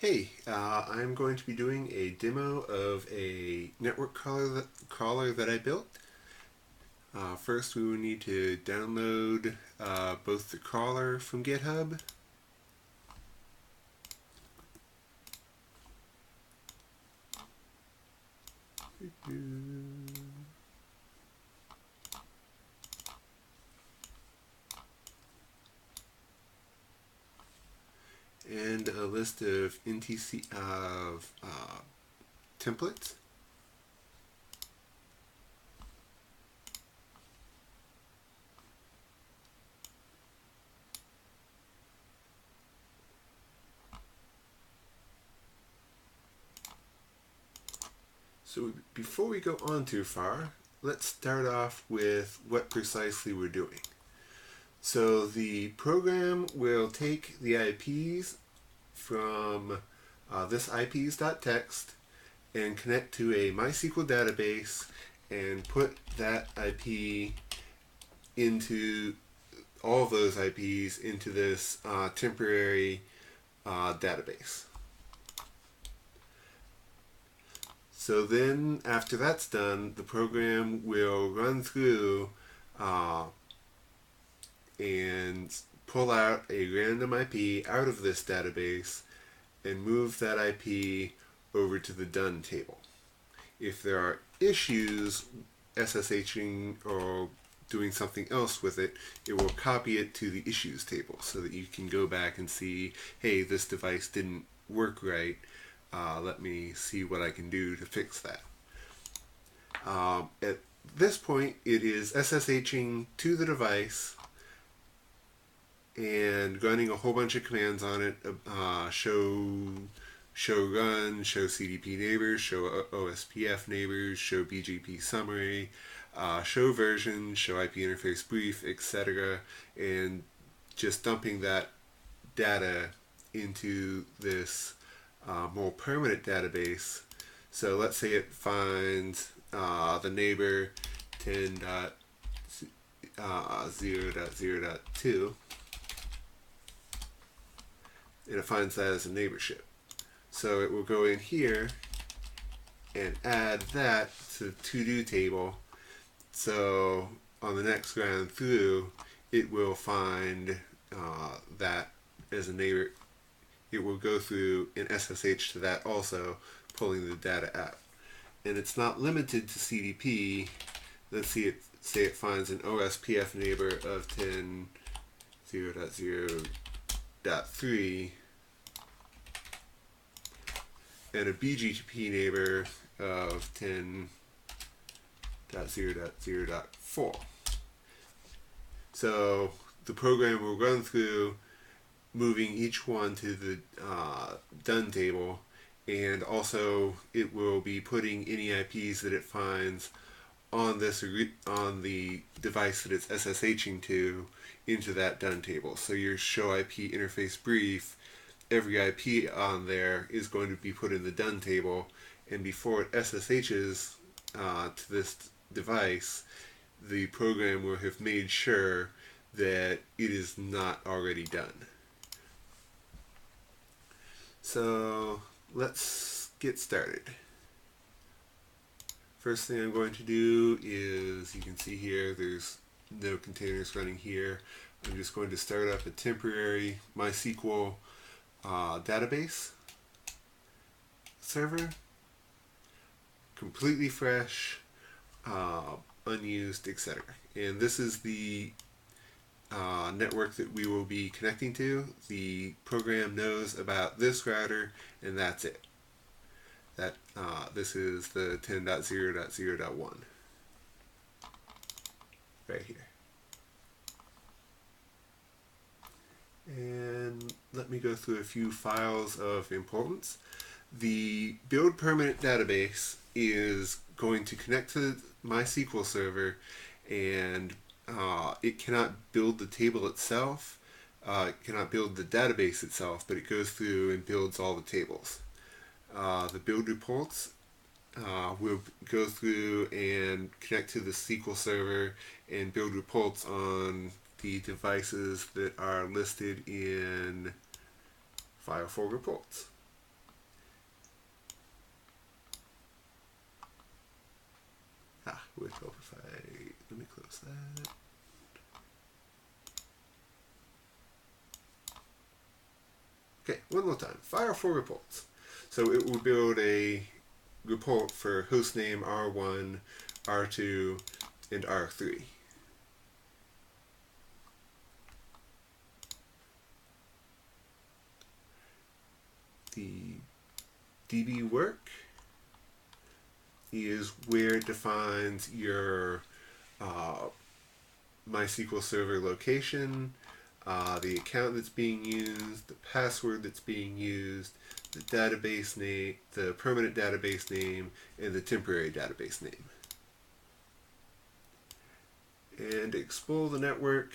Hey, I'm going to be doing a demo of a network crawler that I built. First, we will need to download both the crawler from GitHub and a list of NTC of templates. So before we go on too far, let's start off with what precisely we're doing. So the program will take the IPs from this IPs.txt and connect to a MySQL database and put that IP into all of those IPs into this temporary database. So then, after that's done, the program will run through and pull out a random IP out of this database and move that IP over to the done table. If there are issues SSHing or doing something else with it, it will copy it to the issues table so that you can go back and see, hey, this device didn't work right. Let me see what I can do to fix that. At this point, it is SSHing to the device and running a whole bunch of commands on it. Show run, show CDP neighbors, show OSPF neighbors, show BGP summary, show version, show IP interface brief, etc. And just dumping that data into this more permanent database. So let's say it finds the neighbor 10.0.0.2 and it finds that as a neighborship. So it will go in here and add that to the to-do table. So on the next round through, it will find that as a neighbor. It will go through and SSH to that also, pulling the data out. And it's not limited to CDP. Let's see it say it finds an OSPF neighbor of 10.0.0.3 and a BGP neighbor of 10.0.0.4. So the program will run through moving each one to the done table, and also it will be putting any IPs that it finds on the device that it's SSHing to into that done table. So your show IP interface brief, every IP on there is going to be put in the done table, and before it SSHs to this device, the program will have made sure that it is not already done. So let's get started. First thing I'm going to do is, you can see here, there's no containers running here. I'm just going to start up a temporary MySQL database server, completely fresh, unused, etc. And this is the network that we will be connecting to. The program knows about this router, and that's it. This is the 10.0.0.1 right here. And let me go through a few files of importance. The build permanent database is going to connect to the MySQL server, and it cannot build the table itself. It cannot build the database itself, but it goes through and builds all the tables. The build reports will go through and connect to the SQL server and build reports on the devices that are listed in file for reports. would help if let me close that. Okay, one more time. Fire for reports. So it will build a report for hostname R1, R2, and R3. The DB work is where it defines your MySQL Server location, the account that's being used, the password that's being used, the database name, the permanent database name, and the temporary database name. And explore the network.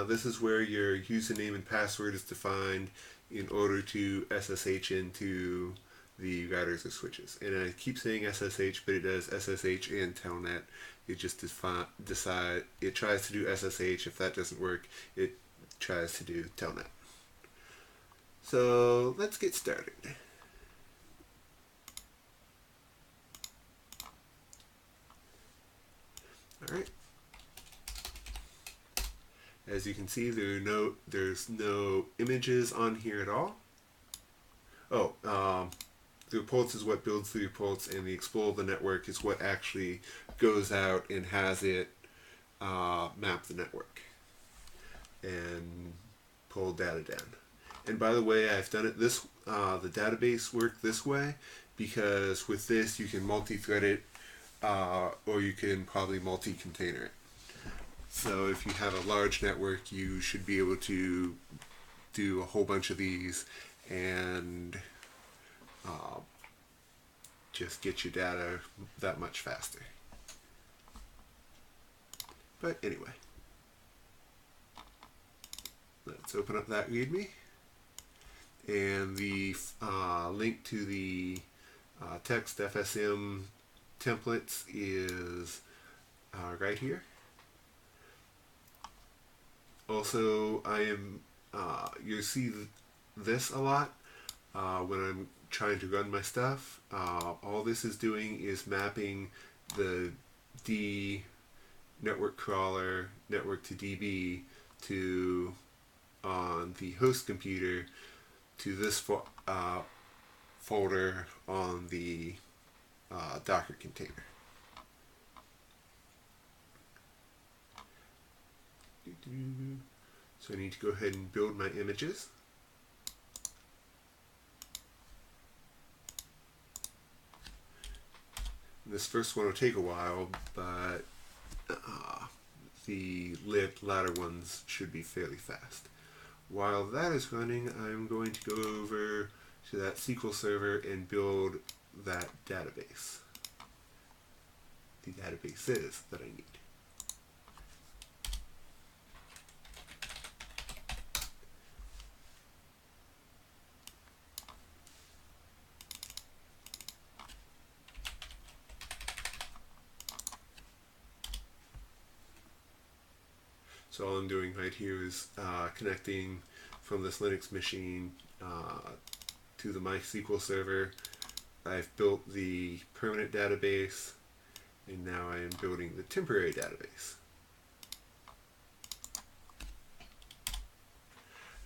This is where your username and password is defined in order to SSH into the routers or switches. And I keep saying SSH, but it does SSH and Telnet. It just it tries to do SSH. If that doesn't work, it tries to do Telnet. So let's get started. All right. As you can see, there's no images on here at all. Oh, the reports is what builds the reports, and the explore the network is what actually goes out and has it map the network and pull data down. And by the way, I've done it the database work this way because with this you can multi-thread it or you can probably multi-container it. So if you have a large network, you should be able to do a whole bunch of these and just get your data that much faster. But anyway, let's open up that README. And the link to the text FSM templates is right here. Also, you'll see this a lot when I'm trying to run my stuff. All this is doing is mapping the D network crawler network to DB to on the host computer to this folder on the Docker container. So I need to go ahead and build my images. This first one will take a while, but the latter ones should be fairly fast. While that is running, I'm going to go over to that SQL server and build that database. The databases that I need. So all I'm doing right here is connecting from this Linux machine to the MySQL server. I've built the permanent database, and now I am building the temporary database.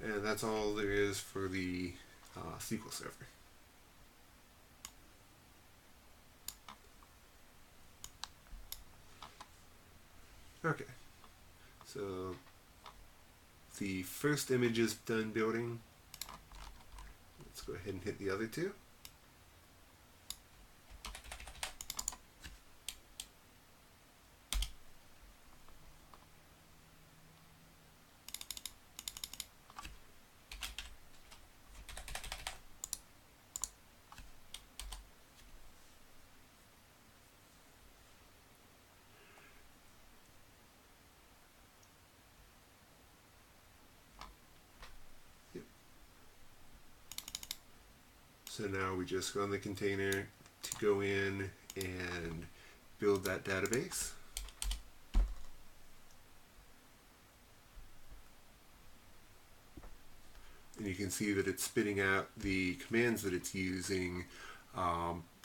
And that's all there is for the SQL server. Okay. So the first image is done building. Let's go ahead and hit the other two. So now we just run the container to go in and build that database. And you can see that it's spitting out the commands that it's using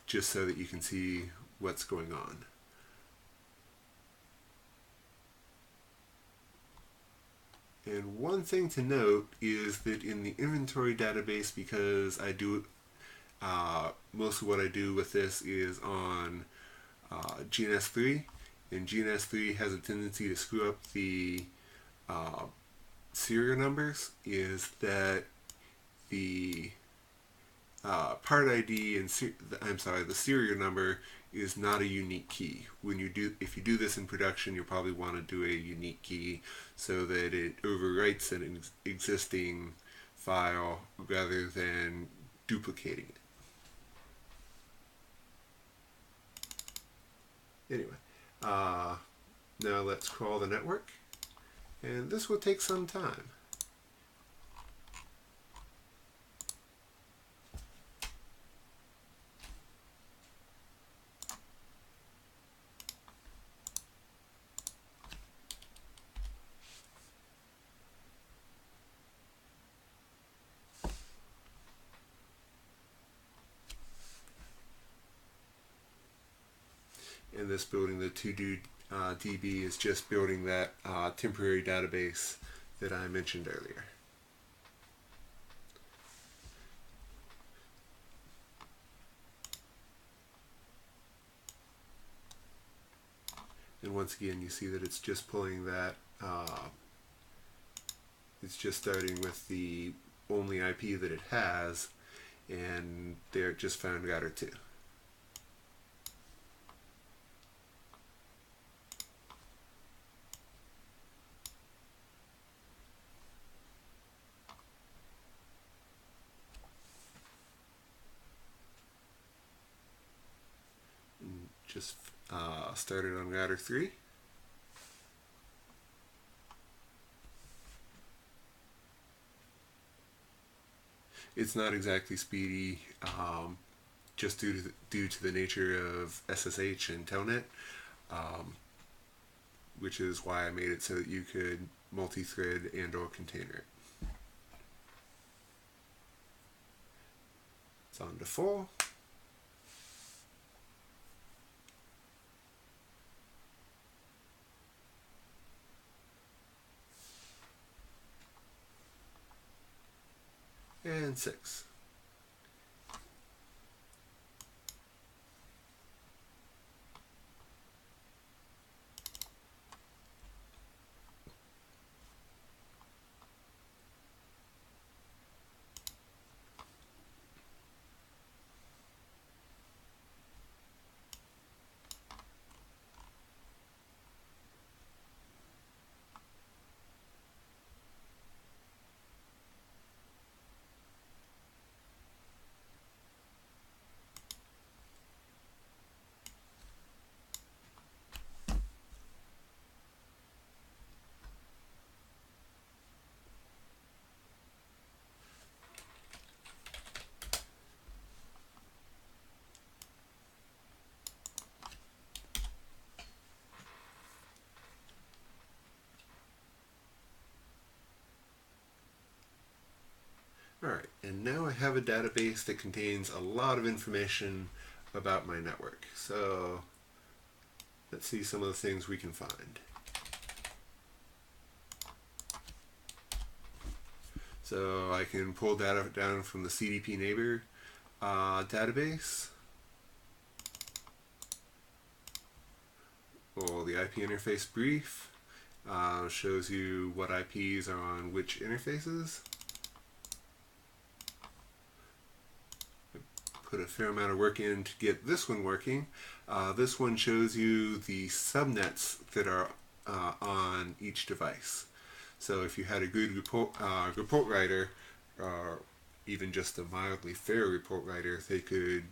just so that you can see what's going on. And one thing to note is that in the inventory database, because I do most of what I do with this is on GNS3, and GNS3 has a tendency to screw up the uh, serial numbers, is that the part ID and the serial number is not a unique key. If you do this in production, you'll probably want to do a unique key so that it overwrites an existing file rather than duplicating it. Anyway, now let's crawl the network, and this will take some time. In this building, the 2 DB is just building that temporary database that I mentioned earlier. And once again, you see that it's just pulling that, it's just starting with the only IP that it has, and there it just found router 2. Just started on router 3. It's not exactly speedy, just due to the nature of SSH and Telnet, which is why I made it so that you could multi-thread and or container it. It's on to full. And 6. Alright, and now I have a database that contains a lot of information about my network. So let's see some of the things we can find. So I can pull data down from the CDP neighbor database, or the IP interface brief shows you what IPs are on which interfaces. Put a fair amount of work in to get this one working. This one shows you the subnets that are on each device. So if you had a good report writer, or even just a mildly fair report writer, they could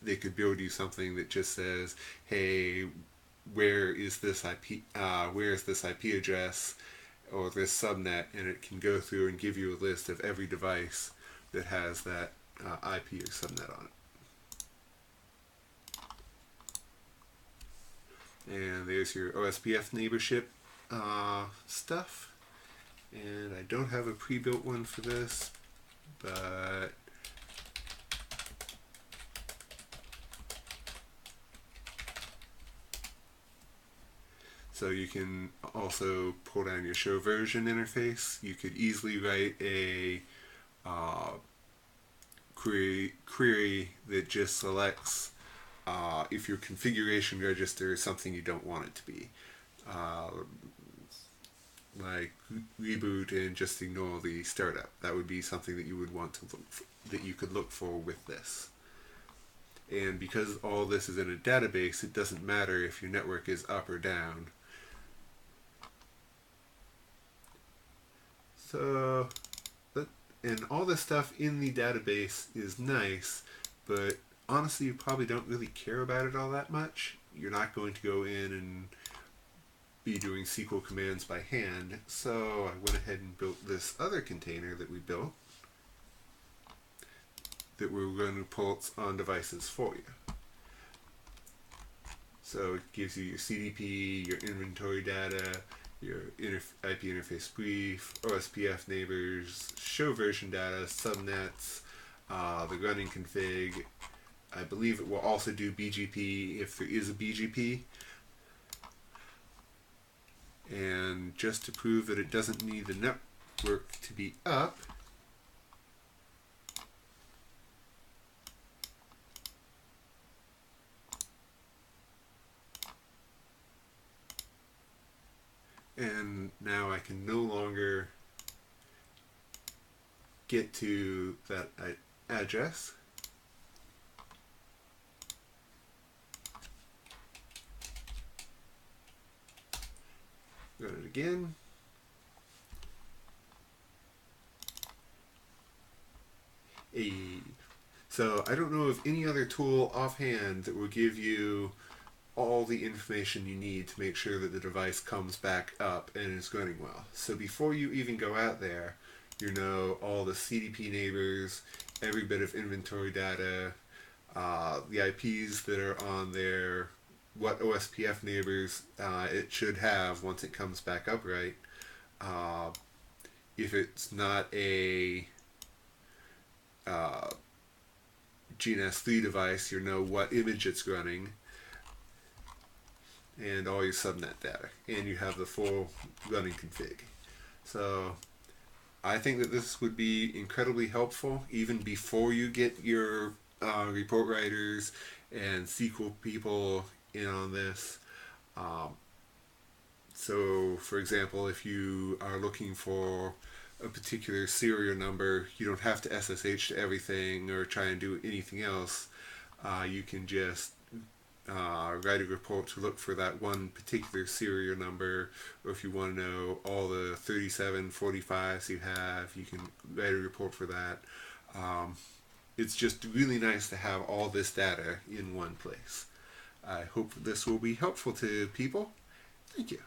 they could build you something that just says, "Hey, where is this IP? Where is this IP address or this subnet?" And it can go through and give you a list of every device that has that IP or subnet on it. And there's your OSPF neighborship stuff. And I don't have a pre-built one for this, but So you can also pull down your show version interface. You could easily write a uh, query that just selects if your configuration register is something you don't want it to be. Uh, like reboot and just ignore the startup. That would be something that you would want to look for, that you could look for with this. And because all this is in a database, it doesn't matter if your network is up or down. So, and all this stuff in the database is nice, but honestly, you probably don't really care about it all that much. You're not going to go in and be doing SQL commands by hand, so I went ahead and built this other container that we built that we're going to pull on devices for you. So it gives you your CDP, your inventory data, your IP interface brief, OSPF neighbors, show version data, subnets, the running config. I believe it will also do BGP if there is a BGP. And just to prove that it doesn't need the network to be up, and now I can no longer get to that address. Run it again. So I don't know of any other tool offhand that will give you all the information you need to make sure that the device comes back up and is running well. So before you even go out there, you know all the CDP neighbors, every bit of inventory data, the IPs that are on there, what OSPF neighbors it should have once it comes back up right. If it's not a GNS3 device, you know what image it's running, and all your subnet data, and you have the full running config. So I think that this would be incredibly helpful even before you get your report writers and SQL people in on this. So, for example, if you are looking for a particular serial number, you don't have to SSH to everything or try and do anything else. You can just write a report to look for that one particular serial number, or if you want to know all the 3745s you have, you can write a report for that. It's just really nice to have all this data in one place. I hope this will be helpful to people. Thank you.